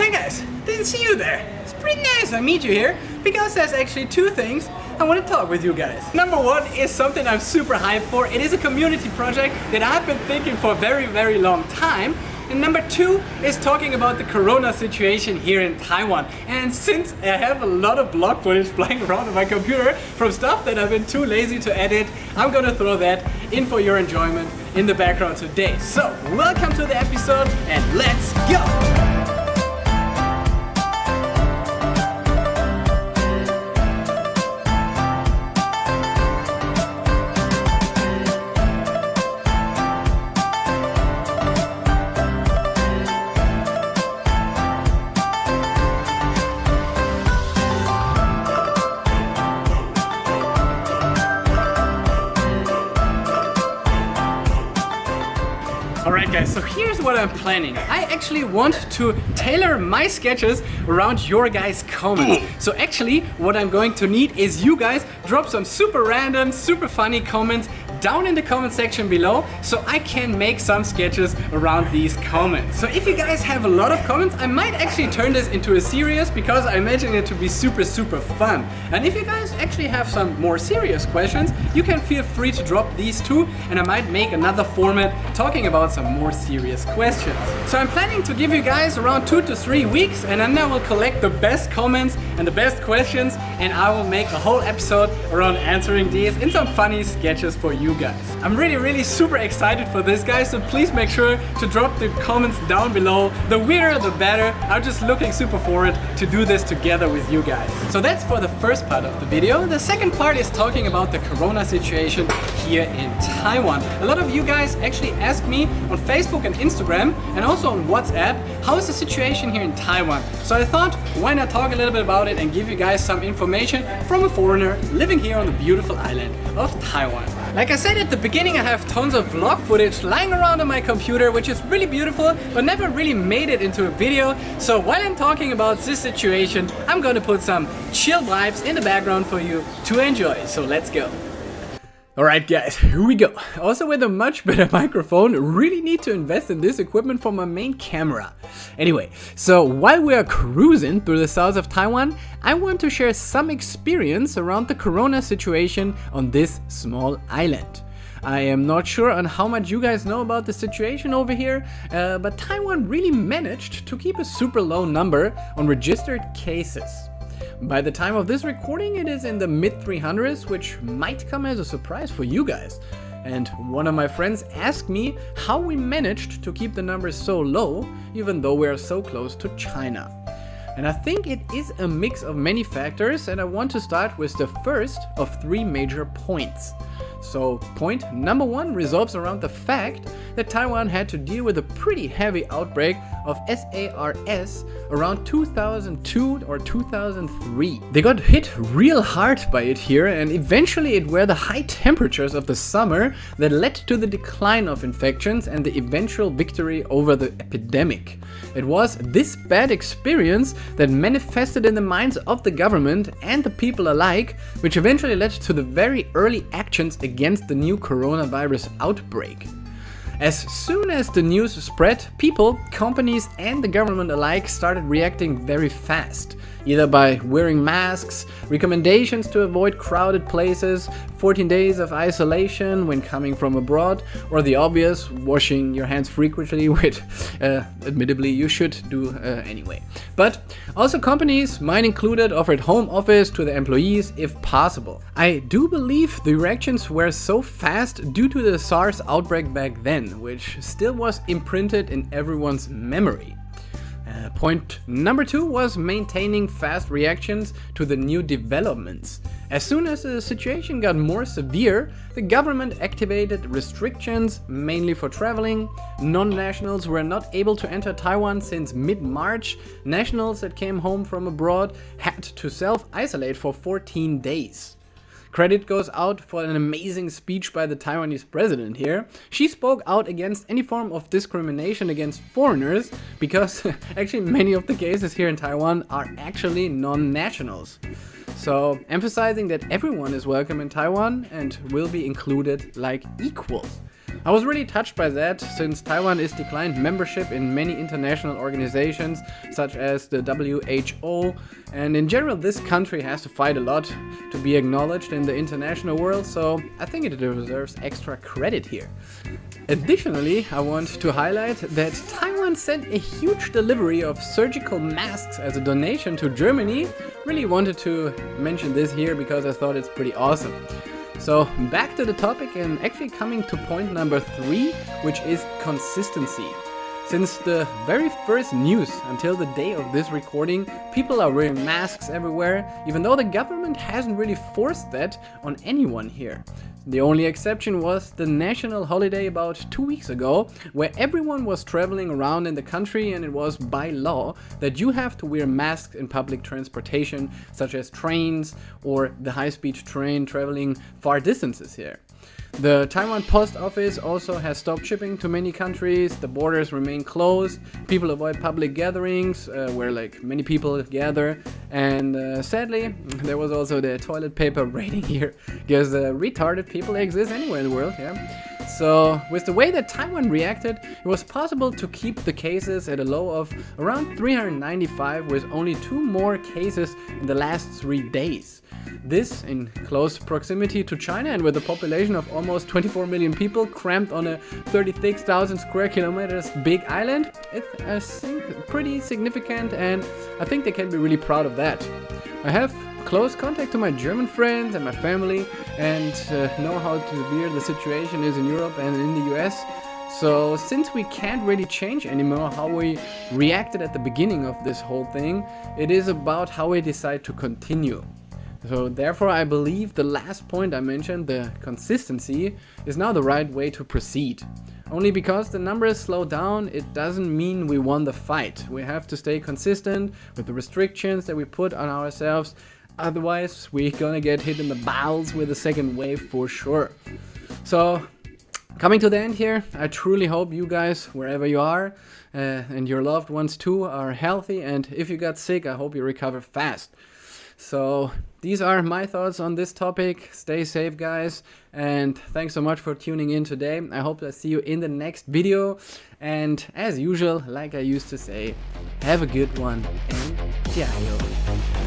Hey guys, didn't see you there. It's pretty nice I meet you here because there's actually two things I want to talk with you guys. Number one is something I'm super hyped for. It is a community project that I've been thinking for a very long time. And number two is talking about the corona situation here in Taiwan. And since I have a lot of blog footage flying around on my computer from stuff that I've been too lazy to edit, I'm gonna throw that in for your enjoyment in the background today. So, welcome to the episode and let's go! Alright guys, so here's what I'm planning. I actually want to tailor my sketches around your guys' comments. So actually, what I'm going to need is you guys drop some super random, super funny comments down in the comment section below so I can make some sketches around these comments. So if you guys have a lot of comments, I might actually turn this into a series because I imagine it to be super fun. And if you guys actually have some more serious questions, you can feel free to drop these too, and I might make another format talking about some more serious questions. So I'm planning to give you guys around 2 to 3 weeks, and then I will collect the best comments and the best questions, and I will make a whole episode around answering these in some funny sketches for you guys. I'm really super excited for this, guys, so please make sure to drop the comments down below. The weirder the better. I'm just looking super forward to do this together with you guys. So that's for the first part of the video. The second part is talking about the corona situation here in Taiwan. A lot of you guys actually asked me on Facebook and Instagram and also on WhatsApp, how is the situation here in Taiwan? So I thought, why not talk a little bit about it and give you guys some information from a foreigner living here on the beautiful island of Taiwan. Like I said at the beginning, I have tons of vlog footage lying around on my computer, which is really beautiful, but never really made it into a video. So while I'm talking about this situation, I'm gonna put some chill vibes in the background for you to enjoy. So let's go. Alright guys, here we go. Also with a much better microphone, really need to invest in this equipment for my main camera. Anyway, so while we are cruising through the south of Taiwan, I want to share some experience around the corona situation on this small island. I am not sure on how much you guys know about the situation over here, but Taiwan really managed to keep a super low number on registered cases. By the time of this recording, it is in the mid 300s, which might come as a surprise for you guys. And one of my friends asked me how we managed to keep the numbers so low, even though we are so close to China. And I think it is a mix of many factors, and I want to start with the first of 3 major points. So point number 1 revolves around the fact that Taiwan had to deal with a pretty heavy outbreak of SARS around 2002 or 2003. They got hit real hard by it here, and eventually it were the high temperatures of the summer that led to the decline of infections and the eventual victory over the epidemic. It was this bad experience that manifested in the minds of the government and the people alike, which eventually led to the very early actions against the new coronavirus outbreak. As soon as the news spread, people, companies and the government alike started reacting very fast, either by wearing masks, recommendations to avoid crowded places, 14 days of isolation when coming from abroad, or the obvious, washing your hands frequently, which admittedly you should do anyway. But also companies, mine included, offered home office to the employees if possible. I do believe the reactions were so fast due to the SARS outbreak back then, which still was imprinted in everyone's memory. Point number 2 was maintaining fast reactions to the new developments. As soon as the situation got more severe, the government activated restrictions, mainly for traveling. Non-nationals were not able to enter Taiwan since mid-March. Nationals that came home from abroad had to self-isolate for 14 days. Credit goes out for an amazing speech by the Taiwanese president here. She spoke out against any form of discrimination against foreigners because actually many of the cases here in Taiwan are actually non-nationals. So emphasizing that everyone is welcome in Taiwan and will be included like equals. I was really touched by that, since Taiwan is declined membership in many international organizations such as the WHO, and in general this country has to fight a lot to be acknowledged in the international world, so I think it deserves extra credit here. Additionally, I want to highlight that Taiwan sent a huge delivery of surgical masks as a donation to Germany. Really wanted to mention this here because I thought it's pretty awesome. So back to the topic, and actually coming to point number 3, which is consistency. Since the very first news until the day of this recording, people are wearing masks everywhere, even though the government hasn't really forced that on anyone here. The only exception was the national holiday about 2 weeks ago, where everyone was traveling around in the country, and it was by law that you have to wear masks in public transportation, such as trains or the high-speed train traveling far distances here. The Taiwan post office also has stopped shipping to many countries, the borders remain closed, people avoid public gatherings where like many people gather, and sadly there was also the toilet paper rating here, because retarded people exist anywhere in the world, yeah. So with the way that Taiwan reacted, it was possible to keep the cases at a low of around 395, with only 2 more cases in the last 3 days. This in close proximity to China, and with a population of almost 24 million people cramped on a 36,000 square kilometers big island, it's I think pretty significant, and I think they can be really proud of that. I have close contact to my German friends and my family, and know how severe the situation is in Europe and in the US. So since we can't really change anymore how we reacted at the beginning of this whole thing, it is about how we decide to continue. So therefore I believe the last point I mentioned, the consistency, is now the right way to proceed. Only because the numbers slow down, it doesn't mean we won the fight. We have to stay consistent with the restrictions that we put on ourselves, otherwise we're gonna get hit in the balls with a second wave for sure. So coming to the end here, I truly hope you guys, wherever you are, and your loved ones too, are healthy, and if you got sick, I hope you recover fast. So these are my thoughts on this topic. Stay safe, guys, and thanks so much for tuning in today. I hope to see you in the next video, and as usual, like I used to say, have a good one and ciao.